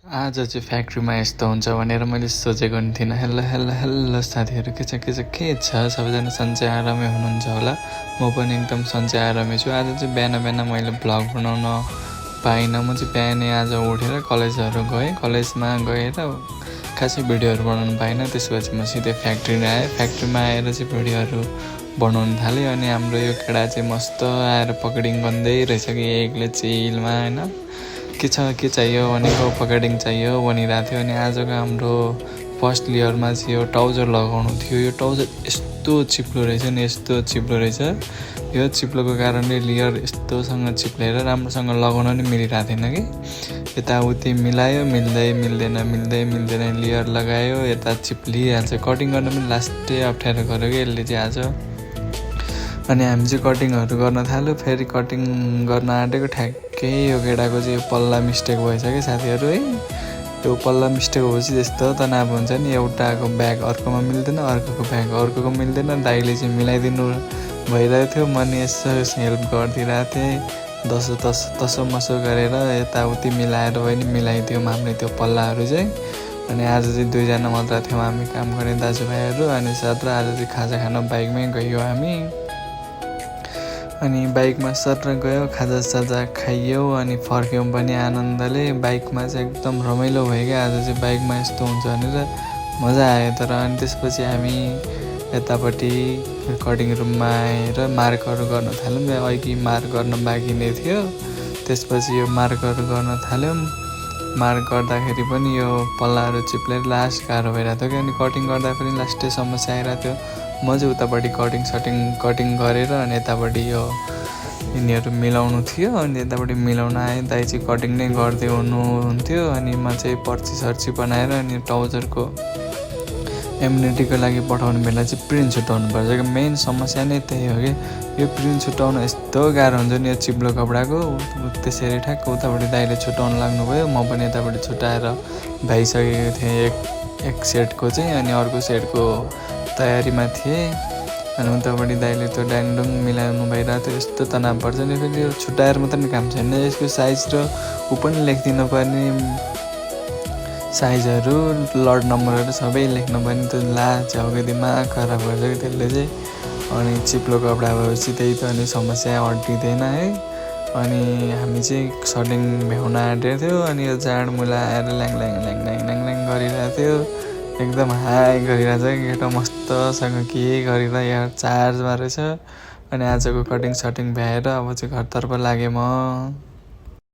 आज चाहिँ फ्याक्ट्रीमा यस्तो हुन्छ भनेर मैले सोचेको नि थिइनँ। हेल्लो हेल्लो हेल्लो साथीहरू, के छ सबैजना सन्चै आरामै हुनुहुन्छ होला। म पनि एकदम सन्चै आरामै छु। आज चाहिँ बिहान बिहान मैले भ्लग बनाउन पाइनँ। म चाहिँ बिहानै आज उठेर कलेजहरू गएँ। कलेजमा गएर खासै भिडियोहरू बनाउनु पाइनँ। त्यसपछि म सिधै फ्याक्ट्रीमा आएँ। फ्याक्ट्रीमा आएर चाहिँ भिडियोहरू बनाउनु थालेँ। अनि हाम्रो यो केटा चाहिँ मस्त आएर पकडिङ गर्दै रहेछ कि एकले चिलमा होइन, के चाहियो भनेको पकेडिङ चाहियो भनिरहेको थियो। अनि आजको हाम्रो फर्स्ट लेयरमा चाहिँ यो ट्राउजर लगाउनु थियो। यो ट्राउजर यस्तो चिप्लो रहेछ नि, यस्तो चिप्लो रहेछ। यो चिप्लोको कारणले लेयर यस्तोसँग चिप्लेर राम्रोसँग लगाउन नि मिलिरहेको थिएन कि। यताउति मिलायो, मिल्दैन लेयर लगायो, यता चिप्लिहाल्छ। कटिङ गर्न पनि लास्टै अप्ठ्यारो गर्यो कि यसले चाहिँ आज। अनि हामी चाहिँ कटिङहरू गर्न थाल्यो। फेरि कटिङ गर्न आँटेको ठ्याक्कै यो केटाको चाहिँ पल्ला मिस्टेक भएछ कि साथीहरू है। यो पल्ला मिस्टेक भएपछि त्यस्तो तनाव हुन्छ नि। एउटाको ब्याग अर्कोमा मिल्दैन, अर्कोको ब्याग अर्कोको मिल्दैन। दाइले चाहिँ मिलाइदिनु भइरहेको थियो। म नि यसो हेल्प गरिदिरहेको थिएँ। तसो गरेर यताउति मिलाएर पनि मिलाइदियौँ हामीले त्यो पल्लाहरू चाहिँ। अनि आज चाहिँ 2जना मात्र थियौँ हामी काम गर्ने दाजुभाइहरू। अनि सत्र आज चाहिँ खाजा खान बाइकमै गयो हामी। अनि बाइकमा सत्र गयो, खाजासाजा खाइयो अनि फर्क्यौँ पनि आनन्दले। बाइकमा चाहिँ एकदम रमाइलो भयो क्या। आज चाहिँ बाइकमा यस्तो हुन्छ भनेर मजा आयो। तर अनि त्यसपछि हामी यतापट्टि रेकर्डिङ रुममा आएर मार्कहरू गर्न थाल्यौँ। अघि मार्क गर्न बाँकी नै थियो। त्यसपछि यो मार्कहरू गर्न थाल्यौँ। मार्क गर्दाखेरि पनि यो पल्लाहरू चिप्लेर लास्ट गाह्रो भइरहेको थियो कि। अनि कटिङ गर्दा पनि लास्टै समस्या आइरहेको थियो। म चाहिँ उतापट्टि कटिङ गरेर अनि यतापट्टि यो यिनीहरू मिलाउनु थियो। अनि यतापट्टि मिलाउन आएँ। दाइ चाहिँ कटिङ नै गर्दै हुनुहुन्थ्यो। अनि म चाहिँ पर्ची बनाएर अनि ट्राउजरको इम्युनिटीको लागि पठाउने बेला चाहिँ प्रिन्ट छुट्याउनु पर्छ कि। मेन समस्या नै त्यही हो कि। यो प्रिन्ट छुट्याउन यस्तो गाह्रो हुन्छ नि यो चिप्लो कपडाको। त्यसरी ठ्याक्क उतापट्टि दाइले छुट्याउनु लाग्नुभयो। म पनि यतापट्टि छुट्याएर भ्याइसकेको थिएँ एक सेटको चाहिँ। अनि अर्को सेटको तयारीमा थिएँ। अनि उतापट्टि दाइले त्यो डाङडुङ मिलाउनु भइरहेको थियो। यस्तो तनाव पर्छ नि। फेरि यो छुट्याएर मात्रै नि काम छैन, यसको साइज र ऊ पनि लेखिदिनु पर्ने, साइजहरू लट नम्बरहरू सबै लेख्नु पर्ने। त्यो झ्याउको दिमाग खराब गर्छ कि त्यसले चाहिँ। अनि चिप्लो कपडा भएपछि त्यही त अनि समस्या हटिँदैन है। अनि हामी चाहिँ सटिङ भ्याउन आँटेको थियो। अनि यो जाँड मुला आएर ल्याङ गरिरहेको थियो। एकदम हाई गरिरहेछ कि केटा मस्तसँग के गरेर यहाँ चार्जमा रहेछ। अनि आजको कटिङ सटिङ भ्याएर अब चाहिँ घरतर्फ लागेँ म।